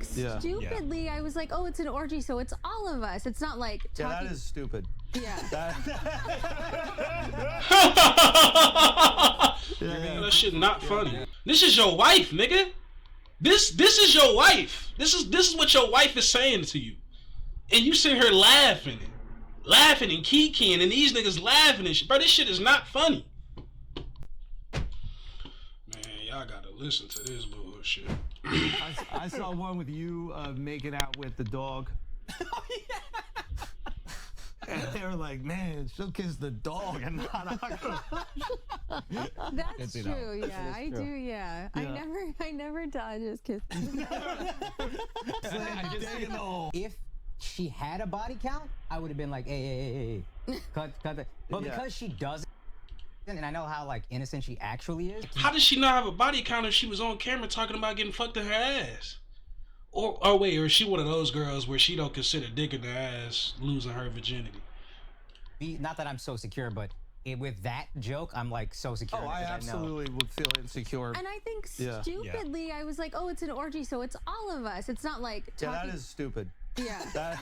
stupidly, I was like, oh, it's an orgy, so it's all of us. It's not like yeah, that is stupid. Yeah. That shit not funny. This is your wife, nigga. This is your wife. This is what your wife is saying to you, and you sit here laughing and kikiing, and these niggas laughing and shit. Bro, this shit is not funny. Man, y'all gotta listen to this bullshit. I saw one with you making out with the dog. And they were like, man, she'll kiss the dog and not Akaash. That's true, yeah. I do, yeah. I never done just kiss. If she had a body count, I would have been like, hey, cut that. But because she doesn't, and I know how like innocent she actually is. How does she not have a body count if she was on camera talking about getting fucked in her ass? Or is she one of those girls where she don't consider dick in her ass losing her virginity? Not that I'm so secure, but with that joke, I'm like so secure. Oh, I absolutely would feel insecure. And I think stupidly, I was like, oh, it's an orgy, so it's all of us. It's not like yeah, that is stupid. Yeah.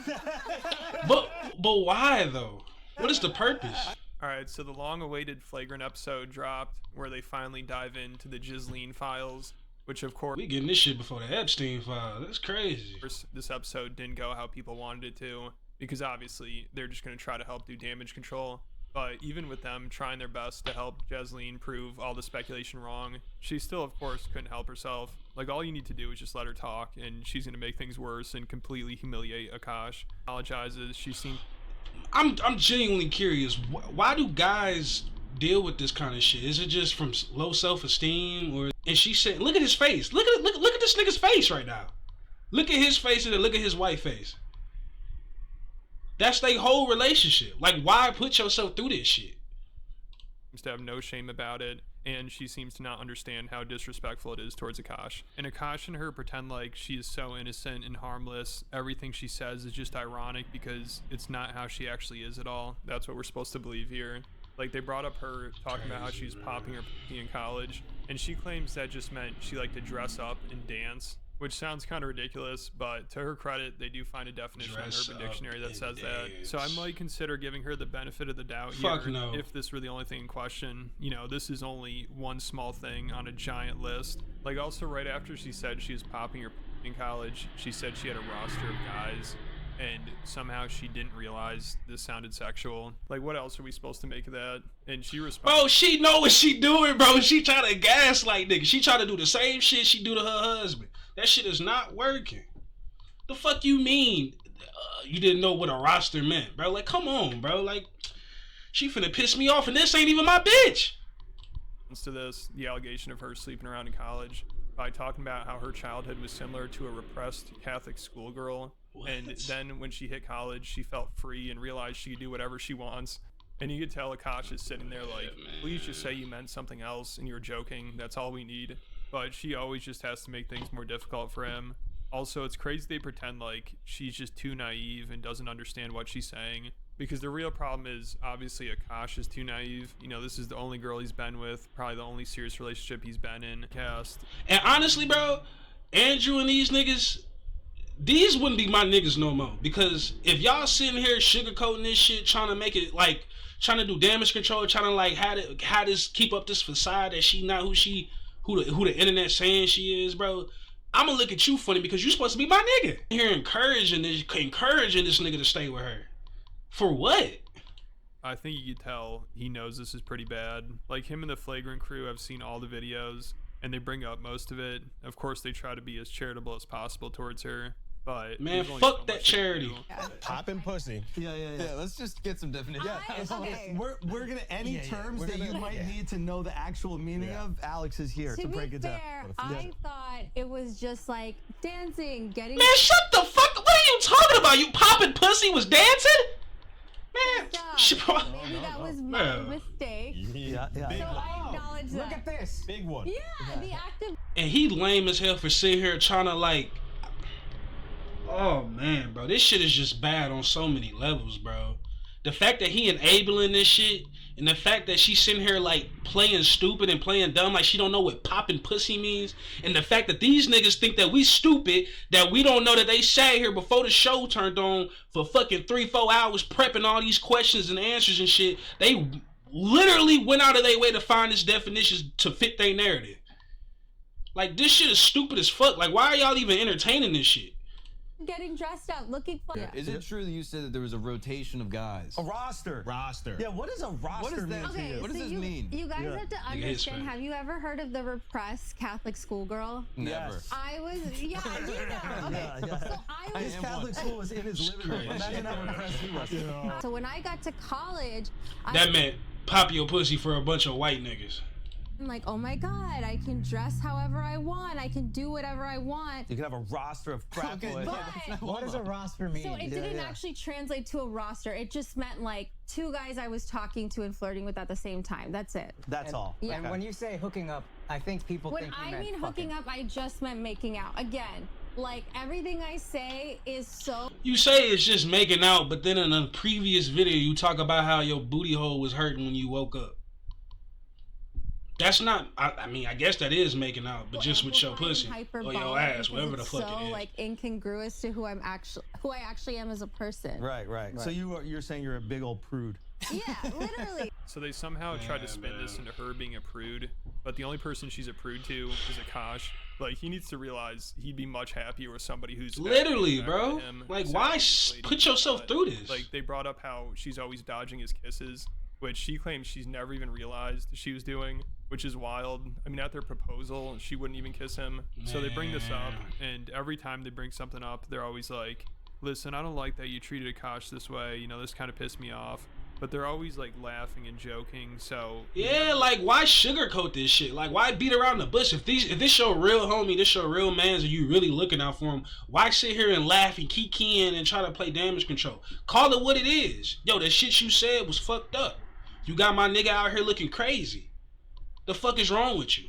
But why though? What is the purpose? All right, so the long-awaited flagrant episode dropped, where they finally dive into the Gaslighting files. Which, of course, we getting this shit before the Epstein file. That's crazy. This episode didn't go how people wanted it to, because obviously they're just going to try to help do damage control. But even with them trying their best to help Gaslighting prove all the speculation wrong, she still, of course, couldn't help herself. Like, all you need to do is just let her talk, and she's going to make things worse and completely humiliate Akaash. Apologizes. She seemed... I'm genuinely curious. Why do guys deal with this kind of shit? Is it just from low self-esteem, or? And she said, "Look at his face. Look at this nigga's face right now. Look at his face and then look at his wife's face. That's their whole relationship. Like, why put yourself through this shit?" Seems to have no shame about it, and she seems to not understand how disrespectful it is towards Akaash. And Akaash and her pretend like she is so innocent and harmless. Everything she says is just ironic because it's not how she actually is at all. That's what we're supposed to believe here. Like, they brought up her talking about how she was popping her pussy in college, and she claims that just meant she liked to dress up and dance, which sounds kind of ridiculous, but to her credit, they do find a definition on Urban Dictionary that says that. So I might consider giving her the benefit of the doubt here. No. If this were the only thing in question. You know, this is only one small thing on a giant list. Like, also right after she said she was popping her pussy in college, she said she had a roster of guys, and somehow she didn't realize this sounded sexual. Like, what else are we supposed to make of that? And she responded, bro, she know what she doing, bro. She trying to gaslight niggas. She trying to do the same shit she do to her husband. That shit is not working. The fuck you mean you didn't know what a roster meant, bro? Like, come on, bro. Like, she finna piss me off, and this ain't even my bitch. To this, the allegation of her sleeping around in college by talking about how her childhood was similar to a repressed Catholic schoolgirl. What? And then when she hit college, she felt free and realized she could do whatever she wants. And you could tell Akaash is sitting there like, please just say you meant something else and you're joking. That's all we need. But she always just has to make things more difficult for him. Also, it's crazy they pretend like she's just too naive and doesn't understand what she's saying. Because the real problem is, obviously, Akaash is too naive. You know, this is the only girl he's been with, probably the only serious relationship he's been in. And honestly, bro, Andrew and these niggas, these wouldn't be my niggas no more. Because if y'all sitting here sugarcoating this shit, trying to make it like, trying to do damage control, trying to like how this keep up this facade that she not who the internet saying she is, bro, I'ma look at you funny because you supposed to be my nigga. Here encouraging this nigga to stay with her. For what? I think you could tell he knows this is pretty bad. Like, him and the Flagrant crew have seen all the videos, and they bring up most of it. Of course, they try to be as charitable as possible towards her. But man, fuck that charity. Popping pussy. Yeah. Let's just get some definition. Okay. We're gonna any terms that you might need to know the actual meaning of. Alex is here to break it down. I thought it was just like dancing, getting. Man, shut the fuck! What are you talking about? You popping pussy was dancing? Man, maybe that was my mistake. Yeah. So I acknowledge that. Look at this. Big one. Yeah, the active. And he lame as hell for sitting here trying to like. Oh man, bro, this shit is just bad on so many levels, bro. The fact that he enabling this shit And the fact that she's sitting here like playing stupid and playing dumb, like she don't know what popping pussy means. And the fact that these niggas think that we stupid, that we don't know that they sat here before the show turned on for fucking 3-4 hours prepping all these questions and answers and shit. They literally went out of their way to find this definitions to fit their narrative. Like, this shit is stupid as fuck. Like, why are y'all even entertaining this shit? Getting dressed up, looking for. Yeah. Is it true that you said that there was a rotation of guys? A roster. Roster. Yeah, what does a roster mean to you? What does this mean? You guys have to understand. Have you ever heard of the repressed Catholic schoolgirl? Never. Yes. I was, yeah, you know. Okay, Yeah. so I was. His Catholic school was in his living room. Imagine how impressed he was. So when I got to college, That meant pop your pussy for a bunch of white niggas. I'm like, oh my God, I can dress however I want. I can do whatever I want. You can have a roster of frat boys. But What does a roster mean? so it didn't actually translate to a roster. It just meant like 2 guys I was talking to and flirting with at the same time. That's it. That's all. Yeah. And when you say hooking up, I think people When think you I meant mean fucking. hooking up, I just meant making out. Again, like everything I say is so. You say it's just making out, but then in a previous video you talk about how your booty hole was hurting when you woke up. That's not, I mean, I guess that is making out, but just with your pussy or your ass, whatever the fuck it is. Like incongruous to who I actually am as a person. Right. So you're saying you're a big old prude. Yeah, literally. So they somehow tried to spin this into her being a prude, but the only person she's a prude to is Akaash. Like, he needs to realize he'd be much happier with somebody who's Literally, back bro. with him, Like, so why this lady- put yourself but, through this? Like, they brought up how she's always dodging his kisses, which she claims she's never even realized she was doing, which is wild. I mean, at their proposal, she wouldn't even kiss him. So they bring this up, and every time they bring something up, they're always like, listen, I don't like that you treated Akaash this way. You know, this kind of pissed me off. But they're always like laughing and joking, so yeah, like why sugarcoat this shit? Like why beat around the bush? If this your real homie, this your real mans, and you really looking out for him, why sit here and laugh and kiki and try to play damage control? Call it what it is. Yo, that shit you said was fucked up. You got my nigga out here looking crazy. The fuck is wrong with you?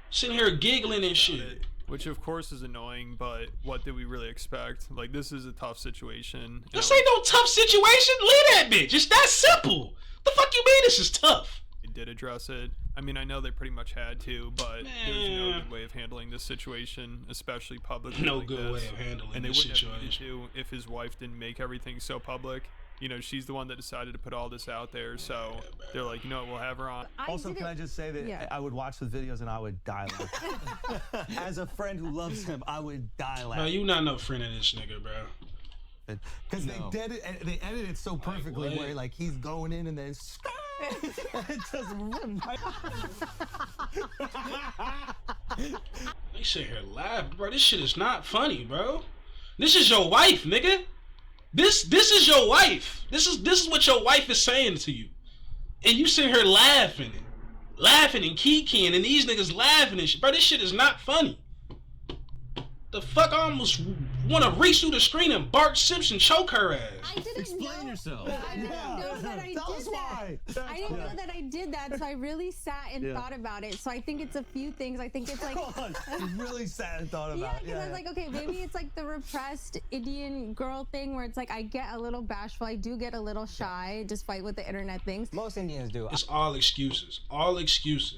Sitting here giggling and shit. which of course is annoying, but what did we really expect? Like, this is a tough situation. This ain't no tough situation. Leave that bitch. It's that simple. The fuck you mean this is tough? They did address it. I mean, I know they pretty much had to, but there's no good way of handling this situation, especially publicly. No like good this. way of handling and they this wouldn't have needed situation. to if his wife didn't make everything so public. You know, she's the one that decided to put all this out there, so they're like, you know what, we'll have her on. Also, can I just say that I would watch the videos and I would die laughing. As a friend who loves him, I would die laughing. Bro, you not no friend of this nigga, bro. Because they did it, and they edited it so perfectly, what? where like he's going in and then it just They sit here laughing, bro. This shit is not funny, bro. This is your wife, nigga. This is your wife. This is what your wife is saying to you, and you sit here laughing and kikiing, and these niggas laughing and shit, bro. This shit is not funny. The fuck, I almost want to reach through the screen and Bart Simpson choke her ass. I didn't Explain know, yourself. I didn't know that I Tell did us that. why. I didn't know that I did that, so I really sat and thought about it. So I think it's a few things. I think it's like, you really sat and thought yeah, about it. because I was like, okay, maybe it's like the repressed Indian girl thing where it's like I get a little bashful, I do get a little shy, despite what the internet thinks. Most Indians do. It's all excuses. All excuses.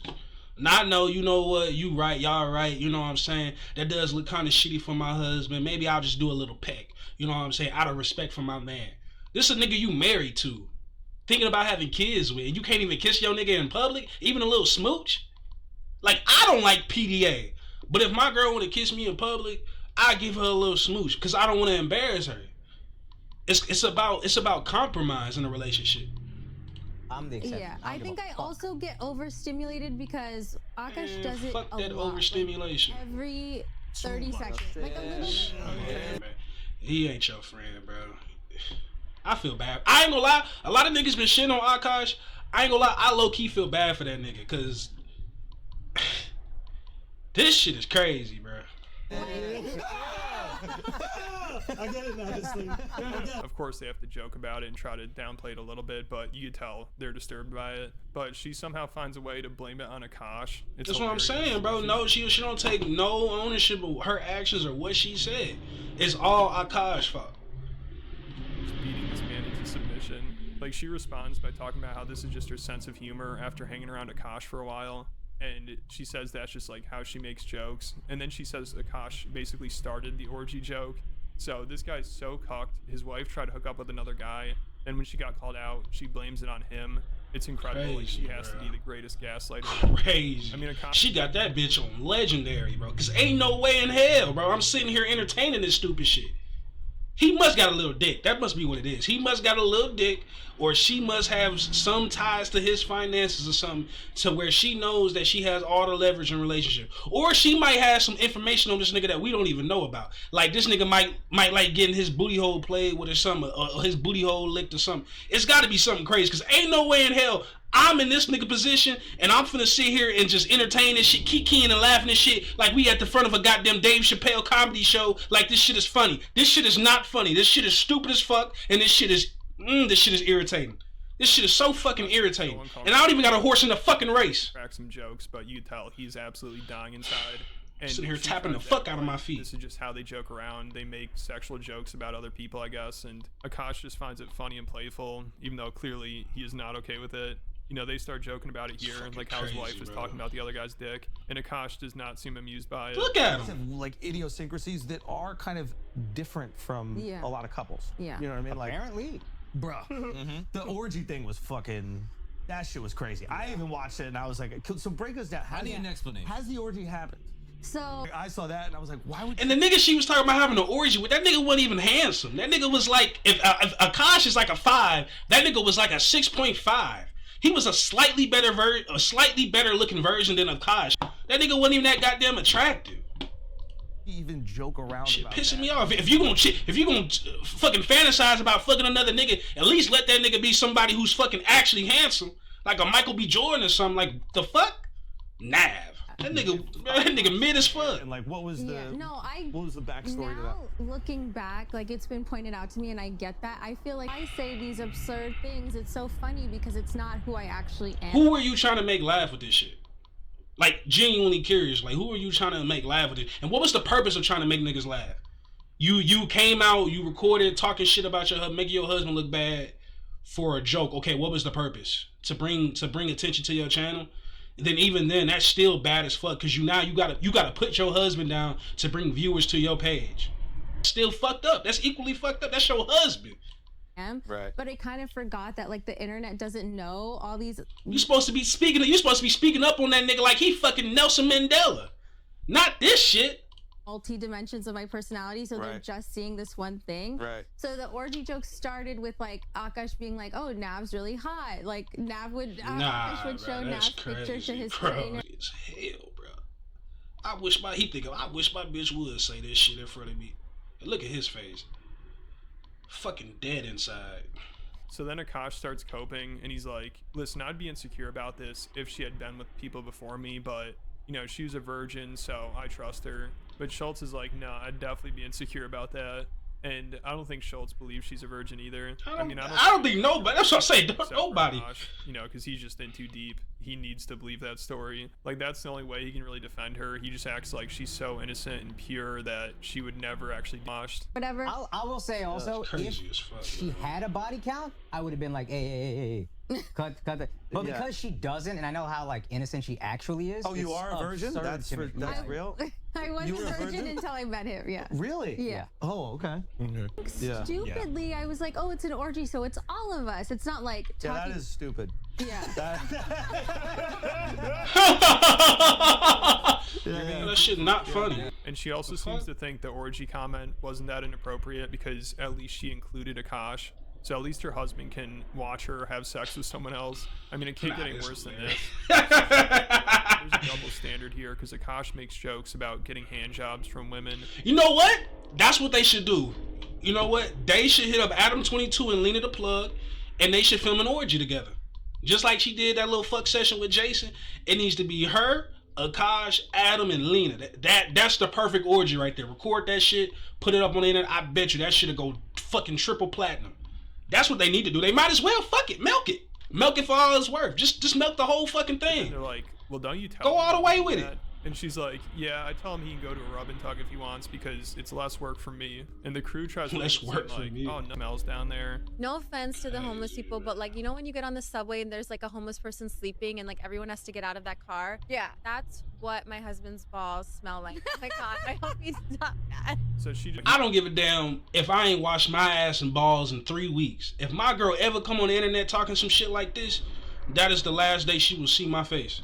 Not know, you know what, you right, y'all right, you know what I'm saying? That does look kind of shitty for my husband. Maybe I'll just do a little peck. You know what I'm saying? Out of respect for my man. This is a nigga you married to. Thinking about having kids with. And you can't even kiss your nigga in public? Even a little smooch? Like, I don't like PDA. But if my girl want to kiss me in public, I give her a little smooch. Because I don't want to embarrass her. It's about compromise in a relationship. I'm the exception. Yeah, I I don't think give a I fuck. also get overstimulated because Akaash does it Fuck a that lot. overstimulation. Like every 30 seconds. Like a little Man, he ain't your friend, bro. I feel bad. I ain't gonna lie. A lot of niggas been shitting on Akaash. I ain't gonna lie. I low key feel bad for that nigga because this shit is crazy, bro. I get it now, this thing. Of course, they have to joke about it and try to downplay it a little bit, but you could tell they're disturbed by it. But she somehow finds a way to blame it on Akaash. It's That's what I'm hilarious. saying, bro. No, she don't take no ownership of her actions or what she said. It's all Akaash fault. Just beating this man into submission. Like, she responds by talking about how this is just her sense of humor after hanging around Akaash for a while. And she says that's just like how she makes jokes. And then she says Akaash basically started the orgy joke. So this guy's so cucked. His wife tried to hook up with another guy. And when she got called out, she blames it on him. It's incredible. Like, she has to be the greatest gaslighter. Crazy. I mean, she got that bitch on legendary, bro. Cause ain't no way in hell, bro, I'm sitting here entertaining this stupid shit. He must got a little dick. That must be what it is. He must got a little dick, or she must have some ties to his finances or something, to where she knows that she has all the leverage in relationship. Or she might have some information on this nigga that we don't even know about. Like, this nigga might like getting his booty hole played with or something, or his booty hole licked or something. It's got to be something crazy, because ain't no way in hell I'm in this nigga position and I'm finna sit here and just entertain this shit, kikiing and laughing and shit like we at the front of a goddamn Dave Chappelle comedy show. Like, this shit is funny. This shit is not funny. This shit is stupid as fuck, and this shit is irritating. This shit is so fucking irritating. And I don't even got a horse in the fucking race. Crack some jokes, but you tell he's absolutely dying inside. And sitting here tapping the fuck out of my feet. This is just how they joke around. They make sexual jokes about other people, I guess. And Akaash just finds it funny and playful, even though clearly he is not okay with it. You know, they start joking about it here, like how his wife is talking about the other guy's dick, and Akaash does not seem amused by it. Look at him. Like idiosyncrasies that are kind of different from a lot of couples. Yeah. You know what I mean? Like, Apparently. bro, the orgy thing was fucking, that shit was crazy. I even watched it and I was like, so break us down. I need an explanation. Has the orgy happened? So I saw that and I was like, why would And the nigga she was talking about having an orgy with, that nigga wasn't even handsome. That nigga was like, if Akaash is like a 5, that nigga was like a 6.5. He was a slightly better looking version than Akaash. That nigga wasn't even that goddamn attractive. even joke around Shit about pissing that? me off. If you gonna fucking fantasize about fucking another nigga, at least let that nigga be somebody who's fucking actually handsome, like a Michael B. Jordan or something. Like, the fuck, Nav. That nigga mid as fuck. And like, what was the what was the backstory to that? Now, looking back, like, it's been pointed out to me, and I get that. I feel like I say these absurd things. It's so funny because it's not who I actually am. Who are you trying to make laugh with this shit? Like, genuinely curious. Like, who are you trying to make laugh with it? And what was the purpose of trying to make niggas laugh? You came out, you recorded talking shit about making your husband look bad for a joke. Okay, what was the purpose? To bring attention to your channel? And then even then, that's still bad as fuck, because you gotta put your husband down to bring viewers to your page. Still fucked up. That's equally fucked up. That's your husband. Right. But I kind of forgot that, like, the internet doesn't know all these. You're supposed to be speaking up on that nigga like he fucking Nelson Mandela. Not this shit. Multi-dimensions of my personality, so they're just seeing this one thing. Right. So the orgy joke started with, like, Akaash being like, "Oh, Nav's really hot." Like, Akaash would show Nav's picture to his trainer. It's hell, bro. I wish my bitch would say this shit in front of me. And look at his face. Fucking dead inside. So then Akaash starts coping, and he's like, listen, I'd be insecure about this if she had been with people before me, but, you know, she was a virgin, so I trust her. But Schultz is like, no, I'd definitely be insecure about that. And I don't think Schultz believes she's a virgin either. I don't think nobody. That's what I say. Nobody. Akaash, you know, because he's just in too deep. He needs to believe that story. Like, that's the only way he can really defend her. He just acts like she's so innocent and pure that she would never actually be washed. Whatever. I will say also, if she had a body count, I would have been like, hey. Cut that. But because she doesn't, and I know how, like, innocent she actually is. Oh, you are a virgin? That's real? I was a virgin until I met him, yeah. Really? Yeah. Oh, okay. Yeah. Stupidly, I was like, oh, it's an orgy, so it's all of us. It's not like Yeah, that is stupid. Yeah. That shit not funny. And she also seems to think the orgy comment wasn't that inappropriate because at least she included Akaash. So at least her husband can watch her have sex with someone else. I mean, it can't get any worse than this. There's a double standard here because Akaash makes jokes about getting hand jobs from women. You know what? That's what they should do. You know what? They should hit up Adam22 and Lena the Plug, and they should film an orgy together. Just like she did that little fuck session with Jason. It needs to be her, Akaash, Adam, and Lena. That's the perfect orgy right there. Record that shit, put it up on the internet. I bet you that shit'll go fucking triple platinum. That's what they need to do. They might as well fuck it, milk it for all it's worth. Just milk the whole fucking thing. And they're like, well, don't you tell Go all the way with that? it. And she's like, yeah, I tell him he can go to a rub and tug if he wants because it's less work for me. And the crew tries to make it seem like, oh, no, smells down there. No offense to the homeless people, but like, you know when you get on the subway and there's like a homeless person sleeping and like everyone has to get out of that car? Yeah. That's what my husband's balls smell like. Oh my God, I hope he's not mad. So I don't give a damn if I ain't washed my ass and balls in 3 weeks. If my girl ever come on the internet talking some shit like this, that is the last day she will see my face.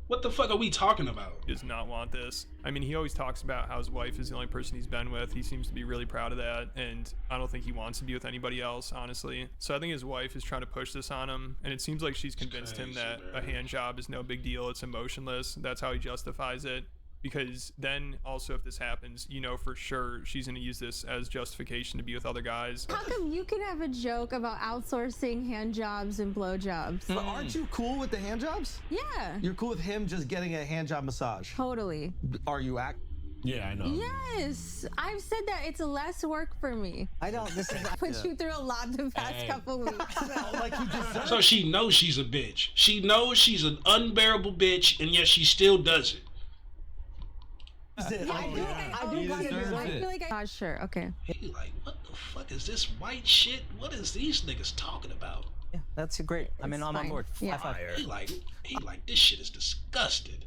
What the fuck are we talking about? Does not want this. I mean, he always talks about how his wife is the only person he's been with. He seems to be really proud of that, and I don't think he wants to be with anybody else, honestly. So I think his wife is trying to push this on him, and it seems like she's convinced him that a hand job is no big deal. It's emotionless. That's how he justifies it. Because then also if this happens, you know for sure she's going to use this as justification to be with other guys. How come you can have a joke about outsourcing hand jobs and blow jobs? But aren't you cool with the hand jobs? Yeah. You're cool with him just getting a hand job massage? Totally. Are you Yeah, I know. Yes, I've said that it's less work for me. I don't. This is Put you through a lot the past couple weeks. So she knows she's a bitch. She knows she's an unbearable bitch, and yet she still does it. I feel like I'm sure. Okay. He like, what the fuck is this white shit? What is these niggas talking about? Yeah, that's great. I mean, I'm on board. Yeah. High five. He like, this shit is disgusting.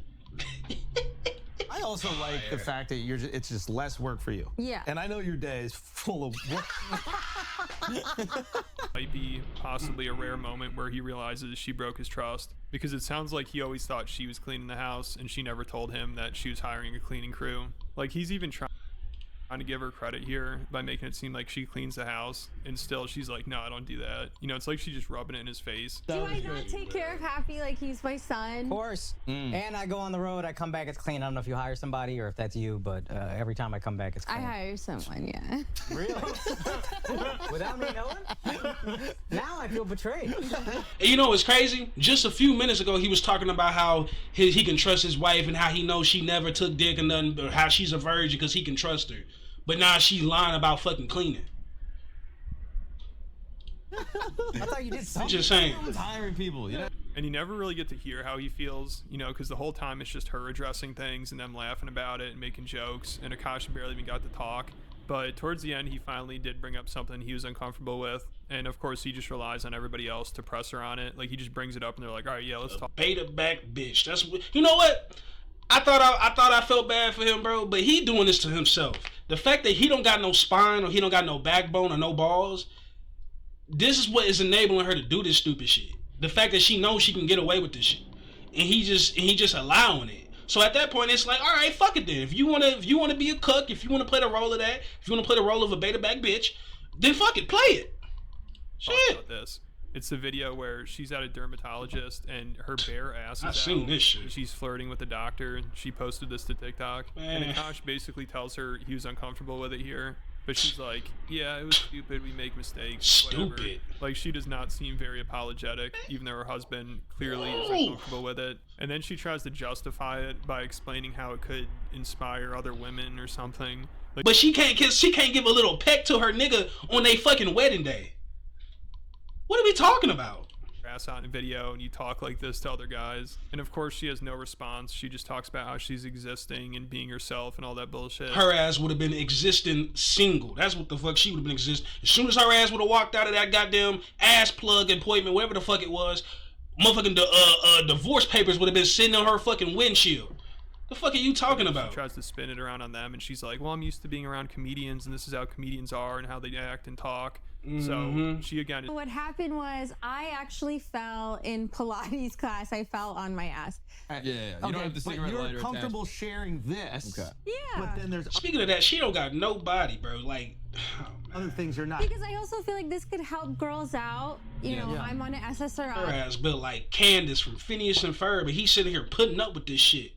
I also like the fact that it's just less work for you. Yeah. And I know your day is full of work. Might be possibly a rare moment where he realizes she broke his trust, because it sounds like he always thought she was cleaning the house and she never told him that she was hiring a cleaning crew. Like, he's even trying to give her credit here by making it seem like she cleans the house, and still she's like, no, I don't do that. You know, it's like she's just rubbing it in his face. Do I not take care of Happy like he's my son? Of course. And I go on the road, I come back, it's clean. I don't know if you hire somebody or if that's you, but every time I come back, it's clean. I hire someone, yeah. Really? Without me knowing? Now I feel betrayed. And you know what's crazy? Just a few minutes ago, he was talking about how he can trust his wife and how he knows she never took dick and nothing, or how she's a virgin because he can trust her. But now she's lying about fucking cleaning. I thought you did something. Just saying. Hiring people, you know? And you never really get to hear how he feels, you know, because the whole time it's just her addressing things and them laughing about it and making jokes, and Akaash barely even got to talk. But towards the end, he finally did bring up something he was uncomfortable with, and of course he just relies on everybody else to press her on it. Like, he just brings it up and they're like, all right, yeah, let's talk. Beta back bitch. That's what, you know what? I thought I felt bad for him, bro, but he doing this to himself. The fact that he don't got no spine or he don't got no backbone or no balls, this is what is enabling her to do this stupid shit. The fact that she knows she can get away with this shit, and he just allowing it. So at that point, it's like, all right, fuck it then. If you wanna be a cook, if you wanna play the role of that, if you wanna play the role of a beta back bitch, then fuck it, play it. Talk Shit. about this. It's the video where she's at a dermatologist and her bare ass is I've out. seen this shit. She's flirting with the doctor. She posted this to TikTok. Man. And Akaash basically tells her he was uncomfortable with it here. But she's like, yeah, it was stupid. We make mistakes. Whatever. Stupid. Like, she does not seem very apologetic, even though her husband clearly is uncomfortable with it. And then she tries to justify it by explaining how it could inspire other women or something. Like, But she can't give a little peck to her nigga on their fucking wedding day. What are we talking about? ass out in a video and you talk like this to other guys. And of course she has no response. She just talks about how she's existing and being herself and all that bullshit. Her ass would have been existing single. That's what the fuck she would have been existing. As soon as her ass would have walked out of that goddamn ass plug appointment, whatever the fuck it was, motherfucking divorce papers would have been sitting on her fucking windshield. The fuck are you talking about? She tries to spin it around on them and she's like, well, I'm used to being around comedians and this is how comedians are and how they act and talk. So she again. What happened was I actually fell in Pilates class. I fell on my ass. Yeah. You don't have the cigarette you're lighter comfortable attached. sharing this. Okay. Yeah. But then there's Speaking of that, she don't got no body, bro. Like, other things you're not. Because I also feel like this could help girls out. You know, I'm on an SSRI. Her ass built like Candace from Phineas and Ferb, but he's sitting here putting up with this shit.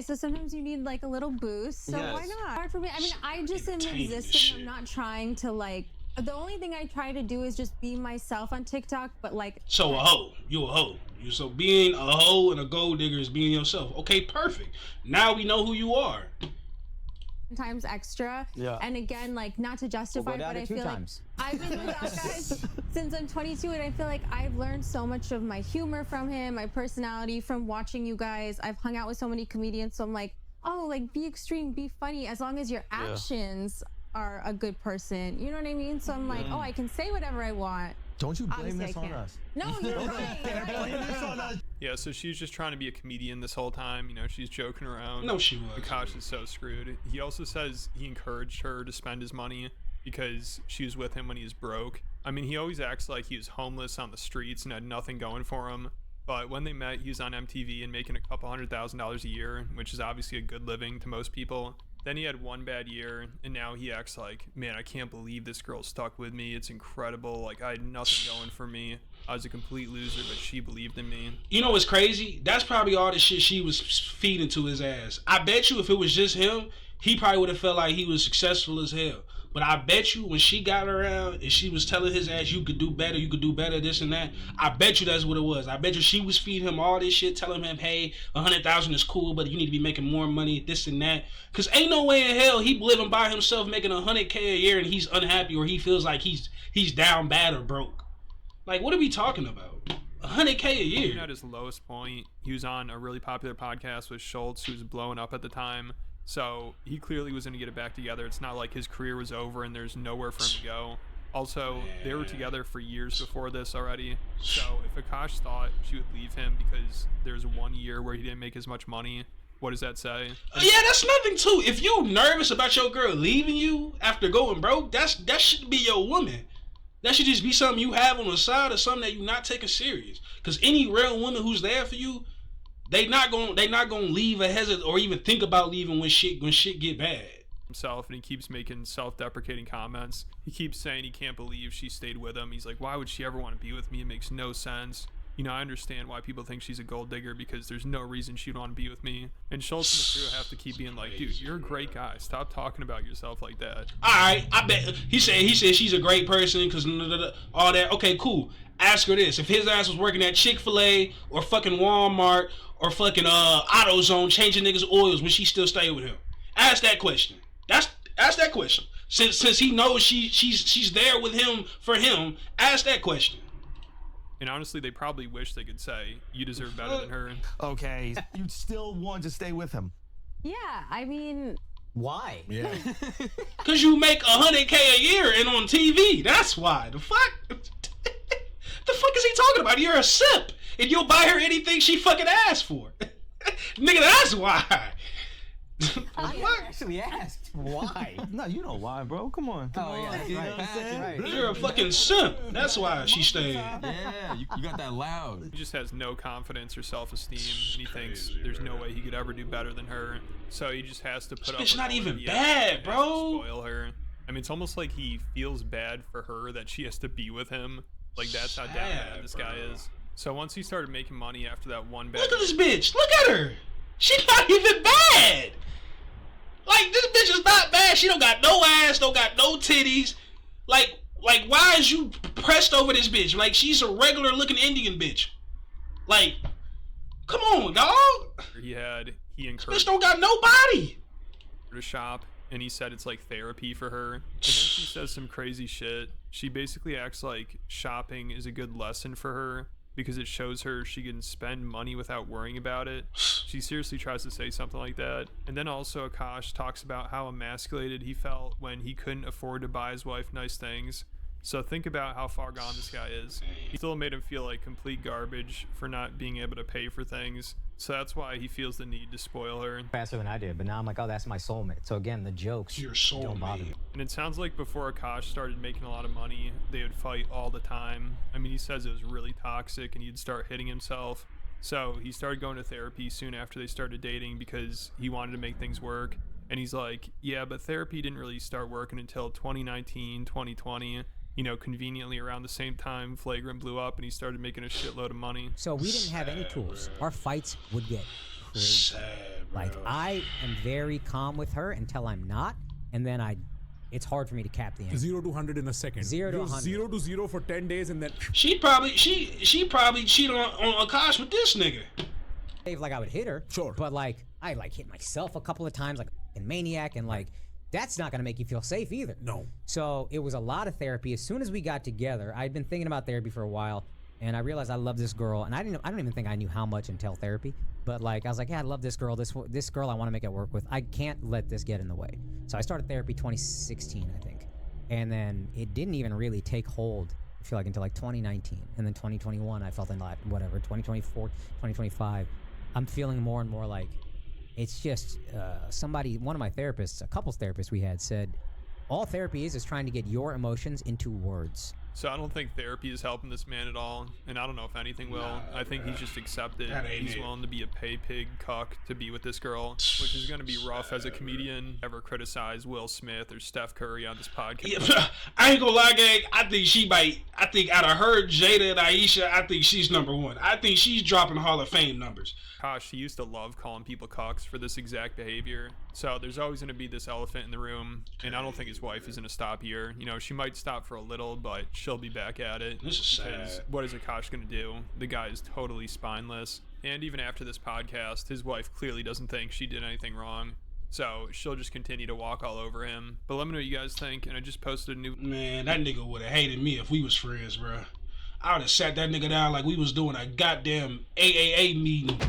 So sometimes you need like a little boost. So why not? Hard for me. I mean, I just am existing. I'm not trying to like. The only thing I try to do is just be myself on TikTok, but like. So a hoe, you a hoe. So being a hoe and a gold digger is being yourself. Okay, perfect. Now we know who you are. Times extra. Yeah. And again, like not to justify, We'll go down but to I two feel times. I've been with Akaash since I'm 22, and I feel like I've learned so much of my humor from him, my personality from watching you guys. I've hung out with so many comedians, so I'm like, oh, like be extreme, be funny, as long as your actions are a good person. You know what I mean? So I'm like, oh, I can say whatever I want. Don't you blame Obviously, this I on can't. us. No, you're right. Blame this on us. Yeah, so she's just trying to be a comedian this whole time. You know, she's joking around. No, she was. Akaash is so screwed. He also says he encouraged her to spend his money because she was with him when he was broke. I mean, he always acts like he was homeless on the streets and had nothing going for him. But when they met, he was on MTV and making a couple $100,000 a year, which is obviously a good living to most people. Then he had one bad year, and now he acts like, man, I can't believe this girl stuck with me. It's incredible. Like, I had nothing going for me. I was a complete loser, but she believed in me. You know what's crazy? That's probably all the shit she was feeding to his ass. I bet you if it was just him, he probably would have felt like he was successful as hell. But I bet you when she got around and she was telling his ass, you could do better, this and that, I bet you that's what it was. I bet you she was feeding him all this shit, telling him, hey, 100,000 is cool, but you need to be making more money, this and that. Because ain't no way in hell he living by himself making 100K a year and he's unhappy or he feels like he's down bad or broke. Like, what are we talking about? 100K a year. Even at his lowest point, he was on a really popular podcast with Schultz, who was blowing up at the time. So he clearly was going to get it back together. It's not like his career was over and there's nowhere for him to go. Also, they were together for years before this already. So if Akaash thought she would leave him because there's 1 year where he didn't make as much money, what does that say? Yeah, that's nothing too. If you nervous about your girl leaving you after going broke, that should be your woman. That should just be something you have on the side or something that you're not taking serious. Because any real woman who's there for you, they not gonna leave a hesitant or even think about leaving when shit get bad. Himself, and he keeps making self-deprecating comments. He keeps saying he can't believe she stayed with him. He's like, why would she ever want to be with me? It makes no sense. You know, I understand why people think she's a gold digger because there's no reason she'd want to be with me. And Schultz and the crew have to keep being like, dude, you're a great guy. Stop talking about yourself like that. All right, I bet he said she's a great person because all that. Okay, cool. Ask her this: if his ass was working at Chick-fil-A or fucking Walmart or fucking AutoZone changing niggas' oils, would she still stay with him? Ask that question. Ask that question. Since he knows she's there with him for him, ask that question. And honestly, they probably wish they could say, you deserve better than her. Okay, you still want to stay with him. Yeah, I mean, why? Yeah. Cause you make 100K a year and on TV. That's why. The fuck? The fuck is he talking about? You're a simp, and you'll buy her anything she fucking asks for. Nigga, that's why. I actually asked why. No, you know why, bro. Come on. Oh, yeah, You know right. what I'm saying? Right. You're a fucking simp. That's why she stayed. Yeah, you got that loud. He just has no confidence or self-esteem, and he thinks there's no way he could ever do better than her. So he just has to put up It's with not all even the BS bad, and bro. spoil her. I mean, it's almost like he feels bad for her that she has to be with him. Like, that's how down bad this guy is. So once he started making money after that one bad... Look at this bitch. Look at her. She's not even bad. Like, this bitch is not bad. She don't got no ass, don't got no titties. Like why is you pressed over this bitch? Like, she's a regular looking Indian bitch. Like, come on, dog. He This encouraged bitch don't got no body. her to shop, and he said it's like therapy for her. And then she says some crazy shit. She basically acts like shopping is a good lesson for her because it shows her she can spend money without worrying about it. She seriously tries to say something like that. And then also Akaash talks about how emasculated he felt when he couldn't afford to buy his wife nice things. So think about how far gone this guy is. He still made him feel like complete garbage for not being able to pay for things. So that's why he feels the need to spoil her. Faster than I did, but now I'm like, oh, that's my soulmate. So again, the jokes Your don't bother me. And it sounds like before Akaash started making a lot of money, they would fight all the time. I mean, he says it was really toxic and he'd start hitting himself. So he started going to therapy soon after they started dating because he wanted to make things work. And he's like, yeah, but therapy didn't really start working until 2019, 2020. You know, conveniently around the same time, Flagrant blew up and he started making a shitload of money. So we didn't have any tools. Our fights would get crazy. Sad, bro. Like, I am very calm with her until I'm not, and then it's hard for me to cap the end. 0 to 100 in a second. 0 to You're 100. 0 to 0 for 10 days and then... She probably cheated on Akaash with this nigga. Like, I would hit her. Sure. But, like, I, like, hit myself a couple of times, like a maniac, and, like, that's not gonna make you feel safe either. No. So it was a lot of therapy. As soon as we got together, I'd been thinking about therapy for a while, and I realized I love this girl, and I don't even think I knew how much until therapy. But like I was like, yeah, I love this girl. This girl I want to make it work with. I can't let this get in the way. So I started therapy 2016, I think, and then it didn't even really take hold. I feel like until like 2019, and then 2021, I felt in like whatever 2024, 2025, I'm feeling more and more like it's just one of my therapists, a couples therapist we had said, all therapy is trying to get your emotions into words. So I don't think therapy is helping this man at all, and I don't know if anything will. I think he's just accepted. He's willing to be a pay pig cuck to be with this girl, which is going to be rough as a comedian. Ever criticize Will Smith or Steph Curry on this podcast? Yeah, I ain't gonna lie, gang. I think out of her, Jada and Aisha, I think she's number one. I think she's dropping Hall of Fame numbers. Gosh, he used to love calling people cucks for this exact behavior. So there's always going to be this elephant in the room, and I don't think his wife is going to stop here. You know, she might stop for a little, but she'll be back at it. This is sad. What is Akaash going to do? The guy is totally spineless. And even after this podcast, his wife clearly doesn't think she did anything wrong. So she'll just continue to walk all over him. But let me know what you guys think, and I just posted a new... Man, that nigga would have hated me if we was friends, bro. I would have sat that nigga down like we was doing a goddamn AAA meeting.